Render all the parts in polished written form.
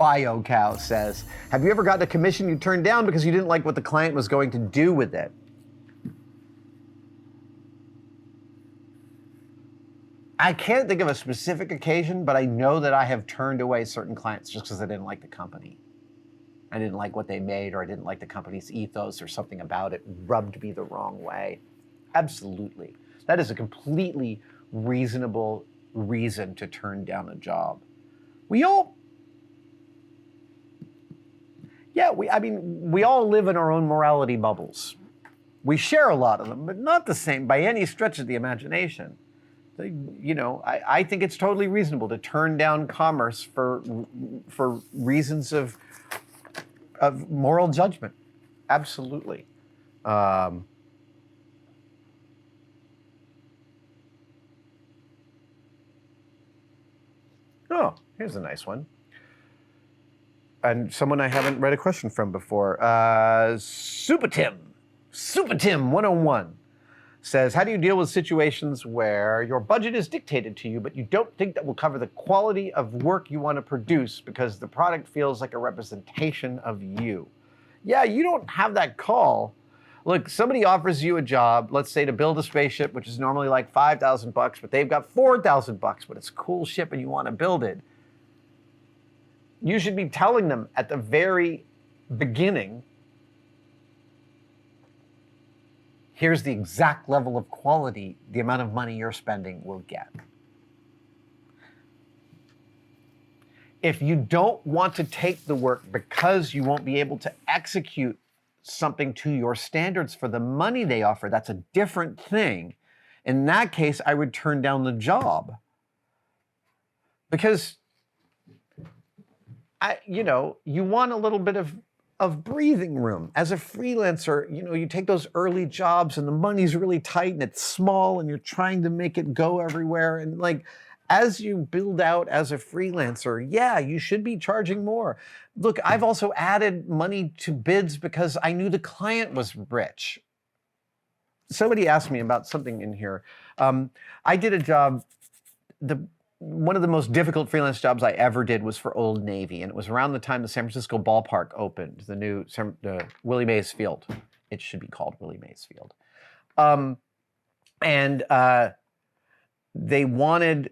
BioCow says, have you ever gotten a commission you turned down because you didn't like what the client was going to do with it? I can't think of a specific occasion, but I know that I have turned away certain clients just because I didn't like the company. I didn't like what they made, or I didn't like the company's ethos, or something about it rubbed me the wrong way. Absolutely. That is a completely reasonable reason to turn down a job. We all live in our own morality bubbles. We share a lot of them, but not the same by any stretch of the imagination. I think it's totally reasonable to turn down commerce for reasons of moral judgment. Absolutely. Oh, here's a nice one. And someone I haven't read a question from before. Super Tim 101 says, how do you deal with situations where your budget is dictated to you, but you don't think that will cover the quality of work you want to produce because the product feels like a representation of you? Yeah, you don't have that call. Look, somebody offers you a job, let's say to build a spaceship, which is normally like $5,000, but they've got $4,000, but it's a cool ship and you want to build it. You should be telling them at the very beginning, here's the exact level of quality the amount of money you're spending will get. If you don't want to take the work because you won't be able to execute something to your standards for the money they offer, that's a different thing. In that case, I would turn down the job. Because you want a little bit of breathing room. As a freelancer, you take those early jobs and the money's really tight and it's small and you're trying to make it go everywhere. And as you build out as a freelancer, yeah, you should be charging more. Look, I've also added money to bids because I knew the client was rich. Somebody asked me about something in here. I did a job, one of the most difficult freelance jobs I ever did was for Old Navy, and it was around the time the San Francisco ballpark opened, the new Willie Mays Field. It should be called Willie Mays Field. They wanted,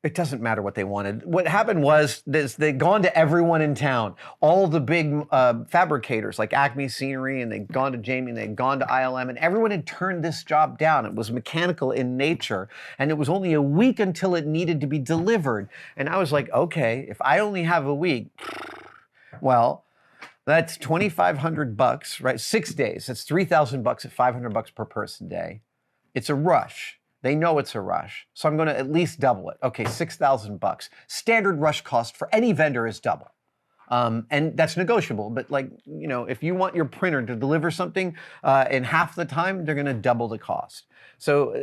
it doesn't matter what they wanted. What happened was they'd gone to everyone in town, all the big fabricators like Acme Scenery, and they'd gone to Jamie, and they'd gone to ILM, and everyone had turned this job down. It was mechanical in nature, and it was only a week until it needed to be delivered. And I was like, okay, if I only have a week, well, that's $2,500, right? 6 days. That's $3,000 at $500 per person day. It's a rush. They know it's a rush, so I'm going to at least double it. Okay, $6,000. Standard rush cost for any vendor is double. And that's negotiable, but if you want your printer to deliver something in half the time, they're going to double the cost. So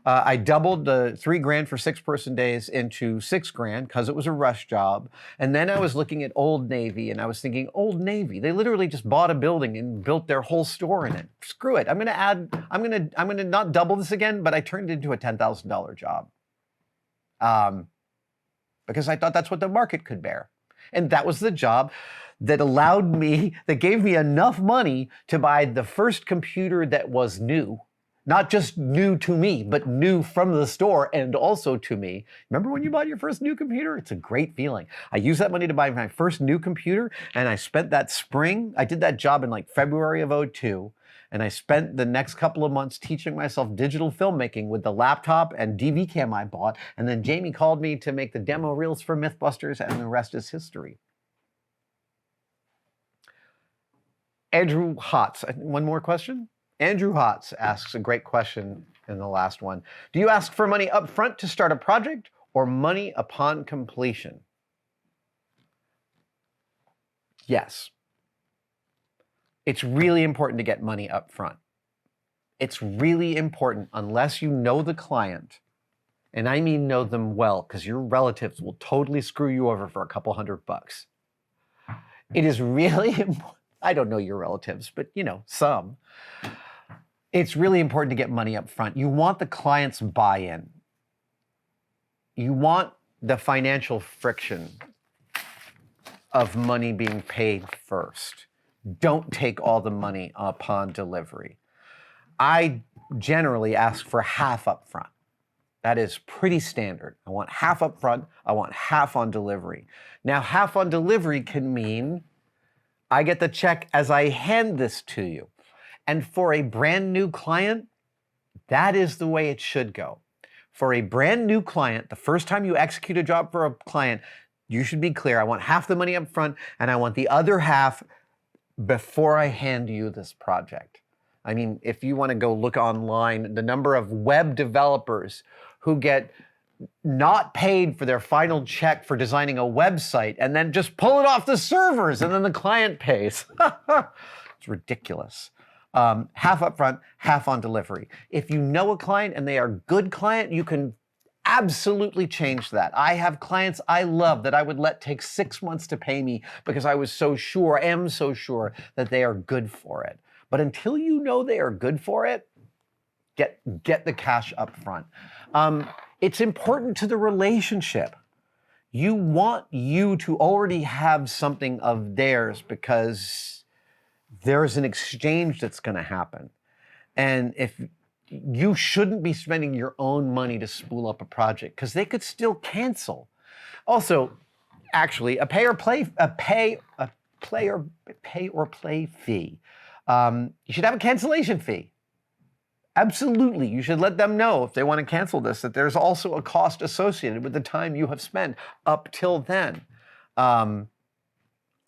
I doubled the $3,000 for 6-person days into $6,000 because it was a rush job. And then I was looking at Old Navy, and I was thinking, Old Navy, they literally just bought a building and built their whole store in it. Screw it. I'm going to not double this again, but I turned it into a $10,000 job. Because I thought that's what the market could bear. And that was the job that that gave me enough money to buy the first computer that was new. Not just new to me, but new from the store and also to me. Remember when you bought your first new computer? It's a great feeling. I used that money to buy my first new computer, and I spent that spring, I did that job in February of '02, and I spent the next couple of months teaching myself digital filmmaking with the laptop and DV cam I bought, and then Jamie called me to make the demo reels for MythBusters, and the rest is history. Andrew Hotz, one more question? Andrew Hotz asks a great question in the last one. Do you ask for money up front to start a project or money upon completion? Yes. It's really important to get money up front. It's really important unless you know the client, and I mean know them well, because your relatives will totally screw you over for a couple $100. It is really important. I don't know your relatives, but some. It's really important to get money up front. You want the client's buy-in. You want the financial friction. of money being paid first. Don't take all the money upon delivery. I generally ask for half upfront. That is pretty standard. I want half upfront, I want half on delivery. Now, half on delivery can mean I get the check as I hand this to you. And for a brand new client, that is the way it should go. For a brand new client, the first time you execute a job for a client, you should be clear, I want half the money up front and I want the other half before I hand you this project. I mean, if you want to go look online, the number of web developers who get not paid for their final check for designing a website and then just pull it off the servers and then the client pays. It's ridiculous. Half upfront, half on delivery. If you know a client and they are a good client, you can absolutely change that. I have clients I love that I would let take 6 months to pay me because I was so sure, am so sure that they are good for it. But until you know they are good for it, get the cash up front. It's important to the relationship. You want you to already have something of theirs because there's an exchange that's going to happen. And if you shouldn't be spending your own money to spool up a project because they could still cancel. Also, actually, a pay or play fee. You should have a cancellation fee. Absolutely, you should let them know if they want to cancel this that there's also a cost associated with the time you have spent up till then.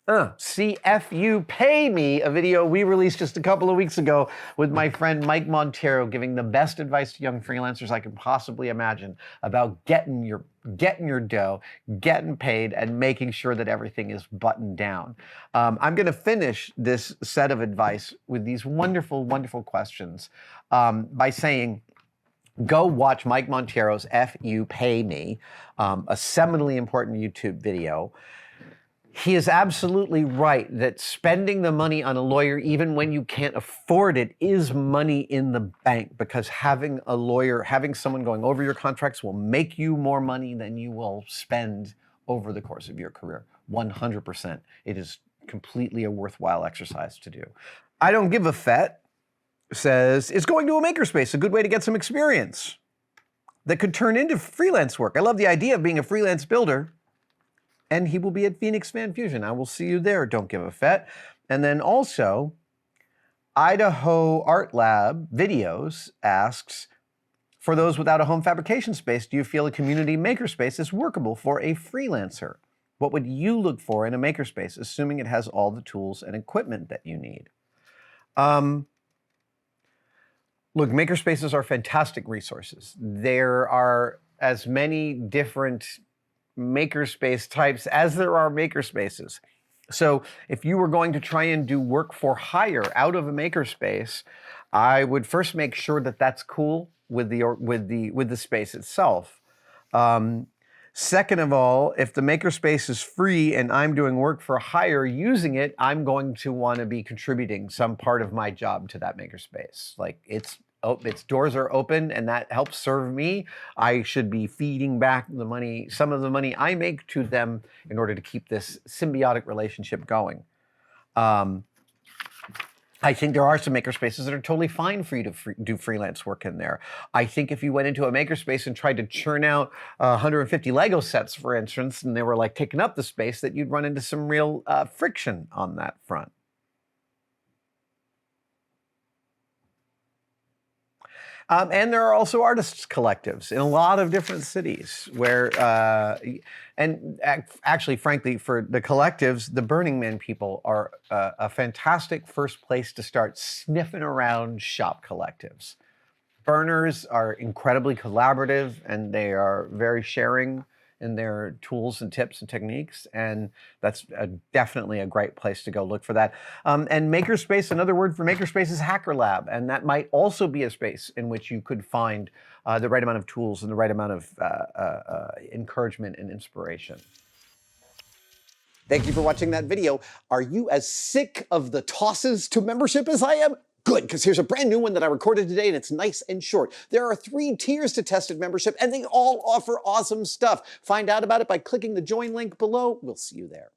CFU Pay Me, a video we released just a couple of weeks ago with my friend Mike Montero, giving the best advice to young freelancers I can possibly imagine about getting your dough, getting paid, and making sure that everything is buttoned down. I'm going to finish this set of advice with these wonderful, wonderful questions by saying, go watch Mike Montero's FU Pay Me, a seminally important YouTube video. He is absolutely right that spending the money on a lawyer, even when you can't afford it, is money in the bank, because having a lawyer, having someone going over your contracts will make you more money than you will spend over the course of your career. 100%. It is completely a worthwhile exercise to do. I Don't Give a Fet says, is going to a makerspace a good way to get some experience that could turn into freelance work? I love the idea of being a freelance builder. And he will be at Phoenix Fan Fusion. I will see you there. Don't Give a Fet. And then also, Idaho Art Lab Videos asks, for those without a home fabrication space, do you feel a community makerspace is workable for a freelancer? What would you look for in a makerspace, assuming it has all the tools and equipment that you need? Look, makerspaces are fantastic resources. There are as many different makerspace types as there are makerspaces. So if you were going to try and do work for hire out of a makerspace, I would first make sure that that's cool with the space itself. Second of all, if the makerspace is free and I'm doing work for hire using it, I'm going to want to be contributing some part of my job to that makerspace. Like its doors are open and that helps serve me. I should be feeding back the money, some of the money I make, to them in order to keep this symbiotic relationship going. I think there are some makerspaces that are totally fine for you to do freelance work in there. I think if you went into a makerspace and tried to churn out 150 Lego sets, for instance, and they were like taking up the space, that you'd run into some real friction on that front. And there are also artists' collectives in a lot of different cities where, actually, frankly, for the collectives, the Burning Man people are a fantastic first place to start sniffing around shop collectives. Burners are incredibly collaborative and they are very sharing in their tools and tips and techniques, and that's definitely a great place to go look for that. And Makerspace, another word for Makerspace is Hacker Lab, and that might also be a space in which you could find the right amount of tools and the right amount of encouragement and inspiration. Thank you for watching that video. Are you as sick of the tosses to membership as I am? Good, because here's a brand new one that I recorded today, and it's nice and short. There are 3 tiers to Tested membership, and they all offer awesome stuff. Find out about it by clicking the join link below. We'll see you there.